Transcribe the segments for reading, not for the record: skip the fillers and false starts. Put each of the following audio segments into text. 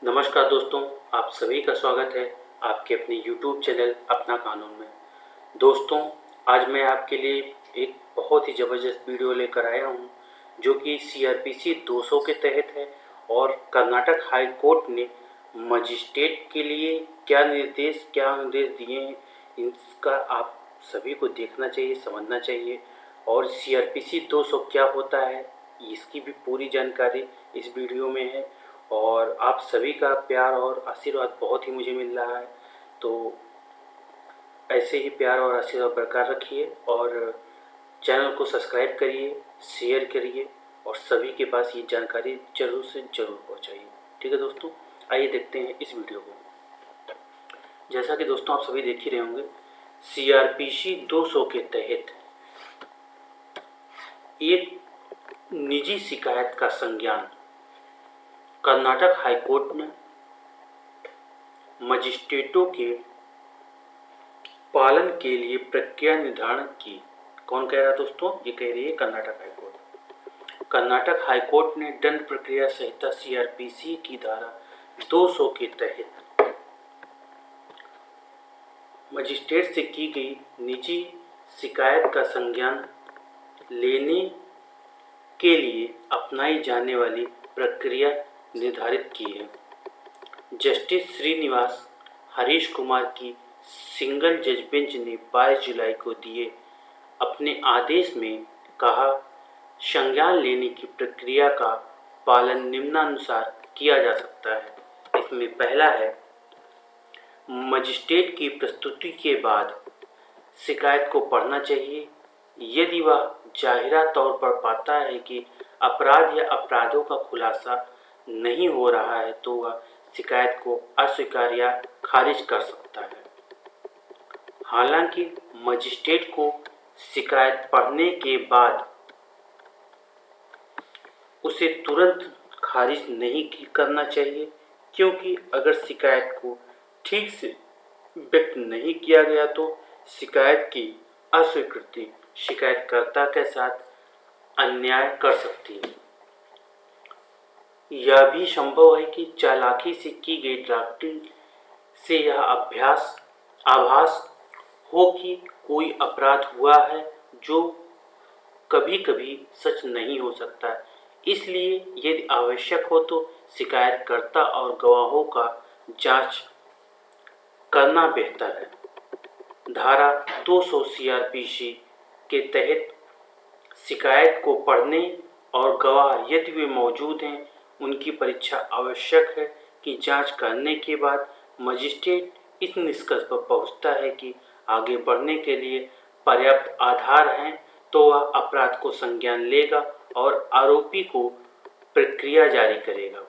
नमस्कार दोस्तों, आप सभी का स्वागत है आपके अपने YouTube चैनल अपना कानून में। दोस्तों, आज मैं आपके लिए एक बहुत ही ज़बरदस्त वीडियो लेकर आया हूं, जो कि CRPC 200 के तहत है और कर्नाटक हाई कोर्ट ने मजिस्ट्रेट के लिए क्या निर्देश दिए हैं, इसका आप सभी को देखना चाहिए, समझना चाहिए। और CRPC 200 क्या होता है, इसकी भी पूरी जानकारी इस वीडियो में है। और आप सभी का प्यार और आशीर्वाद बहुत ही मुझे मिल रहा है, तो ऐसे ही प्यार और आशीर्वाद बरकरार रखिए और चैनल को सब्सक्राइब करिए, शेयर करिए और सभी के पास ये जानकारी ज़रूर से ज़रूर पहुंचाइए। ठीक है दोस्तों, आइए देखते हैं इस वीडियो को। जैसा कि दोस्तों आप सभी देख ही रहे होंगे, CRPC 200 के तहत एक निजी शिकायत का संज्ञान कर्नाटक हाईकोर्ट ने मजिस्ट्रेटों के पालन के लिए प्रक्रिया निर्धारण की। कौन कह रहा है दोस्तों? ये कह रही है कर्नाटक हाईकोर्ट। कर्नाटक हाईकोर्ट ने दंड प्रक्रिया संहिता CRPC की धारा 200 के तहत मजिस्ट्रेट से की गई निजी शिकायत का संज्ञान लेने के लिए अपनाई जाने वाली प्रक्रिया निर्धारित की है। जस्टिस श्रीनिवास हरीश कुमार की सिंगल जज बेंच ने 22 जुलाई को दिए अपने आदेश में कहा, संज्ञान लेने की प्रक्रिया का पालन निम्नानुसार किया जा सकता है। इसमें पहला है, मजिस्ट्रेट की प्रस्तुति के बाद शिकायत को पढ़ना चाहिए। यदि वह जाहिरा तौर पर पाता है कि अपराध या अपराधों का खुलासा नहीं हो रहा है, तो वह शिकायत को अस्वीकार या खारिज कर सकता है। हालांकि मजिस्ट्रेट को शिकायत पढ़ने के बाद उसे तुरंत खारिज नहीं करना चाहिए, क्योंकि अगर शिकायत को ठीक से व्यक्त नहीं किया गया तो शिकायत की अस्वीकृति शिकायतकर्ता के साथ अन्याय कर सकती है। यह भी संभव है कि चालाकी से की गई ड्राफ्टिंग से यह आभास हो कि कोई अपराध हुआ है, जो कभी कभी सच नहीं हो सकता। इसलिए यदि आवश्यक हो तो शिकायतकर्ता और गवाहों का जांच करना बेहतर है। धारा 200 CRPC के तहत शिकायत को पढ़ने और गवाह यदि वे मौजूद हैं, उनकी परीक्षा आवश्यक है कि जांच करने के बाद मजिस्ट्रेट इस निष्कर्ष पर पहुंचता है कि आगे बढ़ने के लिए पर्याप्त आधार हैं, तो वह अपराध को संज्ञान लेगा और आरोपी को प्रक्रिया जारी करेगा।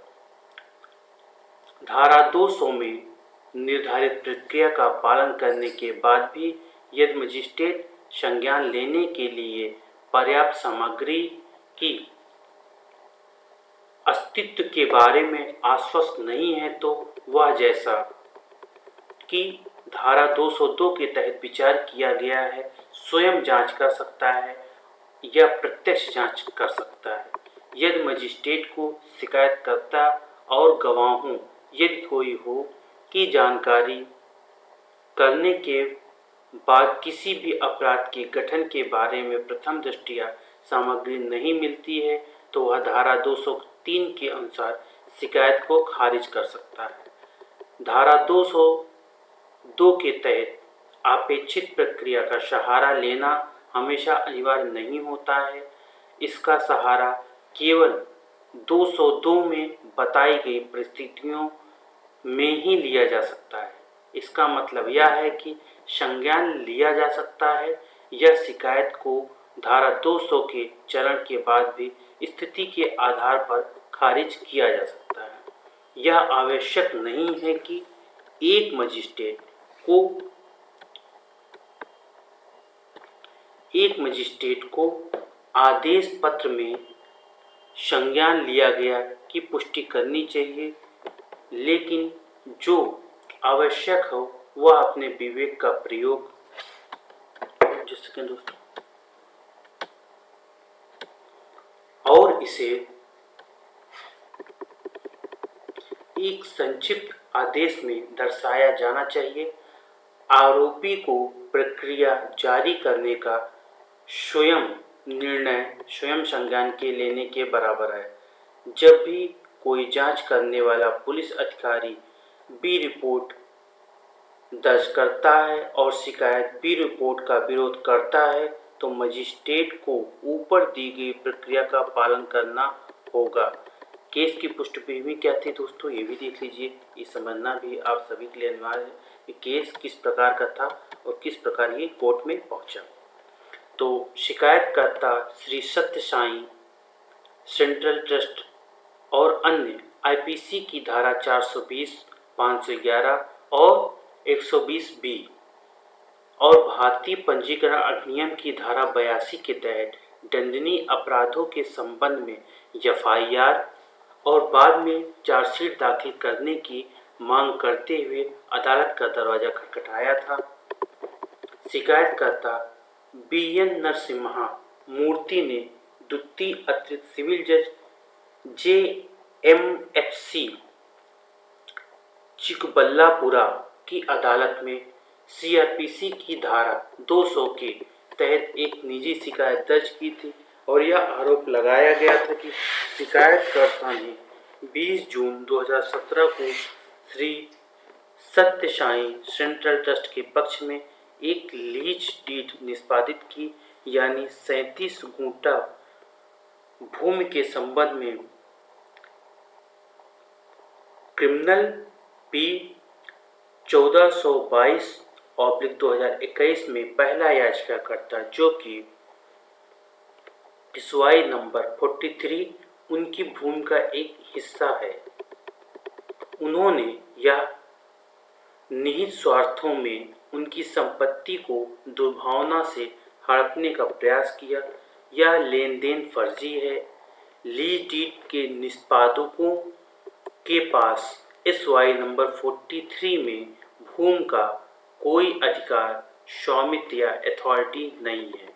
धारा 200 में निर्धारित प्रक्रिया का पालन करने के बाद भी यदि मजिस्ट्रेट संज्ञान लेने के लिए पर्याप्त सामग्री की अस्तित्व के बारे में आश्वस्त नहीं है, तो वह जैसा कि धारा 202 के तहत विचार किया गया है, स्वयं जांच कर सकता है या प्रत्यक्ष जांच कर सकता है। यदि मजिस्ट्रेट को शिकायतकर्ता और गवाहों यदि कोई हो की जानकारी करने के बाद किसी भी अपराध के गठन के बारे में प्रथम दृष्टया सामग्री नहीं मिलती है, तो वह धारा 203 के अनुसार शिकायत को खारिज कर सकता है। धारा 202 के तहत अपेक्षित प्रक्रिया का सहारा लेना हमेशा अनिवार्य नहीं होता है। इसका सहारा केवल 202 में बताई गई परिस्थितियों में ही लिया जा सकता है। इसका मतलब यह है कि संज्ञान लिया जा सकता है या शिकायत को धारा 200 के चरण के बाद भी स्थिति के आधार पर खारिज किया जा सकता है। यह आवश्यक नहीं है कि एक मजिस्ट्रेट को आदेश पत्र में संज्ञान लिया गया की पुष्टि करनी चाहिए, लेकिन जो आवश्यक हो वह अपने विवेक का प्रयोग और एक संक्षिप्त आदेश में दर्शाया जाना चाहिए। आरोपी को प्रक्रिया जारी करने का स्वयं निर्णय स्वयं संज्ञान के लेने के बराबर है। जब भी कोई जांच करने वाला पुलिस अधिकारी बी रिपोर्ट दर्ज करता है और शिकायत बी रिपोर्ट का विरोध करता है तो मजिस्ट्रेट को ऊपर दी गई प्रक्रिया का पालन करना होगा। केस की पृष्ठभूमि क्या थी दोस्तों, ये भी देख लीजिए। ये समझना भी आप सभी के लिए अनिवार्य है कि केस किस प्रकार का था और किस प्रकार ये कोर्ट में पहुंचा। तो शिकायतकर्ता श्री सत्य साई सेंट्रल ट्रस्ट और अन्य आईपीसी की धारा 420, 511 और 120 बी और भारतीय पंजीकरण अधिनियम की धारा 82 के तहत दंडनीय अपराधों के संबंध में एफआईआर और बाद में चार्जशीट दाखिल करने की मांग करते हुए अदालत का दरवाजा खटखटाया था। शिकायतकर्ता बीएन नरसिम्हा मूर्ति ने द्वितीय अतिरिक्त सिविल जज जेएमएफसी चिकबल्लापुरा की अदालत में सीआरपीसी की धारा 200 के तहत एक निजी शिकायत दर्ज की थी और यह आरोप लगाया गया था कि शिकायतकर्ता ने 20 जून 2017 को श्री सत्य साई सेंट्रल ट्रस्ट के पक्ष में एक लीज डीड निष्पादित की, यानी 37 गुंठा भूमि के संबंध में क्रिमिनल पी 1422/2021 में पहला याचिकाकर्ता जो कि SY नंबर 43 उनकी भूमि का एक हिस्सा है, उन्होंने यह निहित स्वार्थों में उनकी संपत्ति को दुर्भावना से हड़पने का प्रयास किया। यह लेन देन फर्जी है। लीज डीड के निष्पादकों के पास SY नंबर 43 में भूमि का कोई अधिकार, स्वामित्व या अथॉरिटी नहीं है।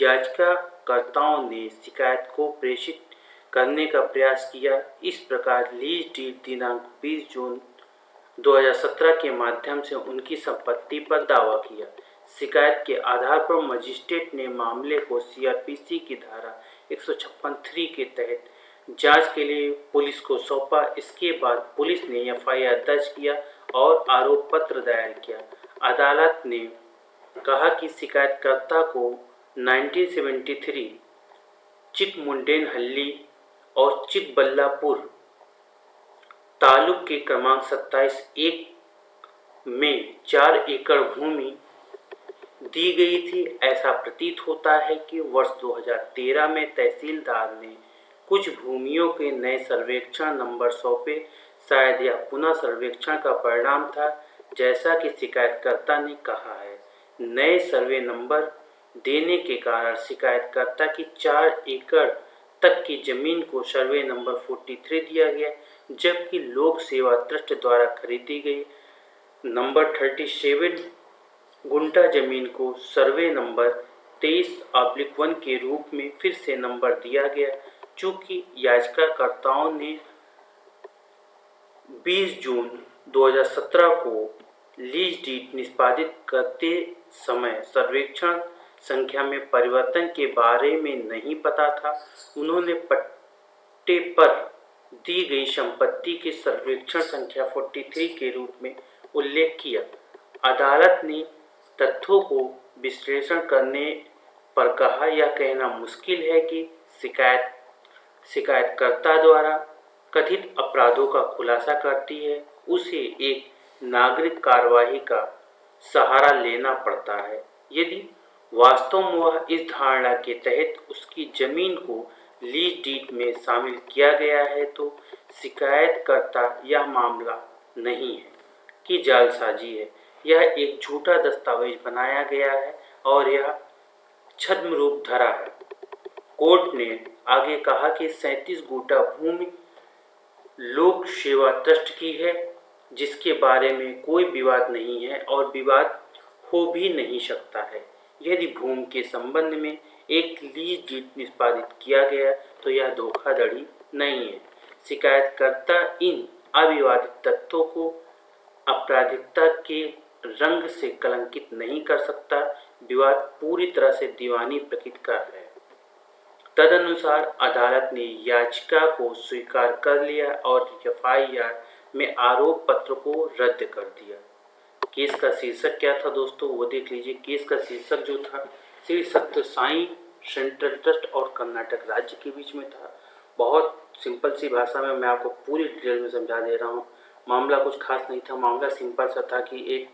याचिकाकर्ताओं ने शिकायत को प्रेषित करने का प्रयास किया। इस प्रकार लीज डीड दिनांक 20 जून 2017 के माध्यम से उनकी संपत्ति पर दावा किया। शिकायत के आधार पर मजिस्ट्रेट ने मामले को सीआरपीसी की धारा 156(3) के तहत जांच के लिए पुलिस को सौंपा। इसके बाद पुलिस ने एफआईआर दर्ज किया और आरोप पत्र दायर किया। अदालत ने कहा कि शिकायतकर्ता को 1973 चिकमुंडेनहल्ली और चिकबल्लापुर तालुक के क्रमांक 27(1) में 4 एकड़ भूमि दी गई थी। ऐसा प्रतीत होता है कि वर्ष 2013 में तहसीलदार ने कुछ भूमियों के नए सर्वेक्षण नंबर सौंपे। शायद यह पुनः सर्वेक्षण का परिणाम था, जैसा कि शिकायतकर्ता ने कहा है। नए सर्वे नंबर देने के कारण शिकायतकर्ता की 4 एकड़ तक की जमीन को सर्वे नंबर 43 दिया गया, जबकि लोक सेवा ट्रस्ट द्वारा खरीदी गई नंबर 37 गुंठा जमीन को सर्वे नंबर 23/1 के रूप में फिर से नंबर दिया गया। चूंकि याचिकाकर्ताओं ने 20 जून 2017 को लीज डीड निष्पादित करते समय सर्वेक्षण संख्या में परिवर्तन के बारे में नहीं पता था, उन्होंने पट्टे पर दी गई संपत्ति के सर्वेक्षण संख्या 43 के रूप में उल्लेख किया। अदालत ने तथ्यों को विश्लेषण करने पर कहा, यह कहना मुश्किल है कि शिकायतकर्ता द्वारा कथित अपराधों का खुलासा करती है, उसे एक नागरिक कार्यवाही का सहारा लेना पड़ता है। यदि वास्तव में वह इस धारणा के तहत उसकी जमीन को लीज डीड में शामिल किया गया है, तो शिकायतकर्ता यह मामला नहीं है कि जालसाजी है, यह एक झूठा दस्तावेज बनाया गया है और यह छद्म रूप धरा है। कोर्ट ने आगे कहा कि 37 गुंठा भूमि लोक सेवा ट्रस्ट की है, जिसके बारे में कोई विवाद नहीं है और विवाद हो भी नहीं सकता है। यदि भूमि के संबंध में एक लीज डीड निष्पादित किया गया तो यह धोखाधड़ी नहीं है। शिकायतकर्ता इन अविवादित तथ्यों को आपराधिकता के रंग से कलंकित नहीं कर सकता। विवाद पूरी तरह से दीवानी प्रकृति का है। तदनुसार अदालत ने याचिका को स्वीकार कर लिया और एफआईआर में आरोप पत्र को रद्द कर दिया। केस का शीर्षक क्या था दोस्तों, वो देख लीजिए। केस का शीर्षक जो था, श्री सत्य साई सेंट्रल ट्रस्ट और कर्नाटक राज्य के बीच में था। बहुत सिंपल सी भाषा में मैं आपको पूरी डिटेल में समझा दे रहा हूँ। मामला कुछ खास नहीं था। मामला सिंपल सा था कि एक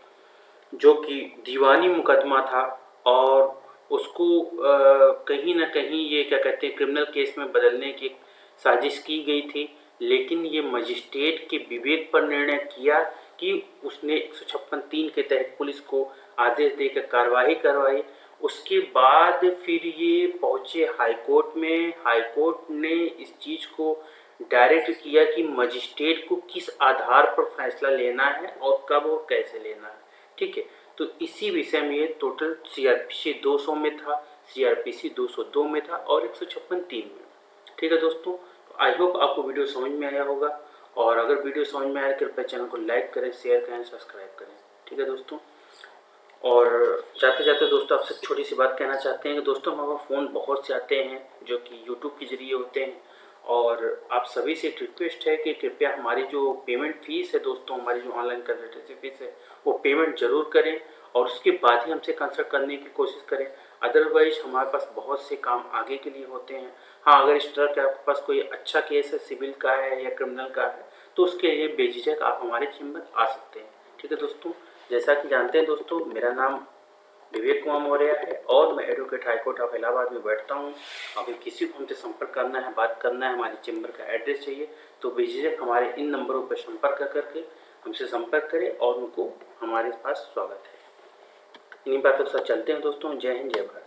जो कि दीवानी मुकदमा था और उसको कहीं ना कहीं ये क्या कहते हैं क्रिमिनल केस में बदलने की साजिश की गई थी, लेकिन ये मजिस्ट्रेट के विवेक पर निर्णय किया कि उसने 156(3) के तहत पुलिस को आदेश देकर कार्रवाई करवाई। उसके बाद फिर ये पहुँचे हाईकोर्ट में। हाईकोर्ट ने इस चीज़ को डायरेक्ट किया कि मजिस्ट्रेट को किस आधार पर फैसला लेना है और कब और कैसे लेना है। ठीक है, तो इसी विषय में ये टोटल सीआरपीसी 200 में था, सीआरपीसी 202 में था और 156(3) में। ठीक है दोस्तों, आई होप आपको वीडियो समझ में आया होगा, और अगर वीडियो समझ में आया कृपया चैनल को लाइक करें, शेयर करें, सब्सक्राइब करें। ठीक है दोस्तों, और जाते जाते दोस्तों आपसे छोटी सी बात कहना चाहते हैं कि दोस्तों हमारे पास फ़ोन बहुत से आते हैं जो कि यूट्यूब के ज़रिए होते हैं, और आप सभी से एक रिक्वेस्ट है कि कृपया हमारी जो पेमेंट फ़ीस है दोस्तों, हमारी जो ऑनलाइन कंसल्टेंसी फ़ीस है वो पेमेंट ज़रूर करें और उसके बाद ही हमसे कंसल्ट करने की कोशिश करें। अदरवाइज हमारे पास बहुत से काम आगे के लिए होते हैं। हाँ, अगर इस तरह के आपके पास कोई अच्छा केस है, सिविल का है या क्रिमिनल का है, तो उसके लिए बेझिझक आप हमारे चैम्बर आ सकते हैं। ठीक है दोस्तों, जैसा कि जानते हैं दोस्तों, मेरा नाम विवेक कुमार मौर्य है और मैं एडवोकेट हाईकोर्ट ऑफ इलाहाबाद में बैठता हूँ। अगर किसी को हमसे संपर्क करना है, बात करना है, हमारे चैम्बर का एड्रेस चाहिए, तो बेझिझक हमारे इन नंबरों पर संपर्क करके हमसे संपर्क करें और उनको हमारे पास स्वागत है। इन्हीं बातों के साथ चलते हैं दोस्तों। जय हिंद, जय भारत।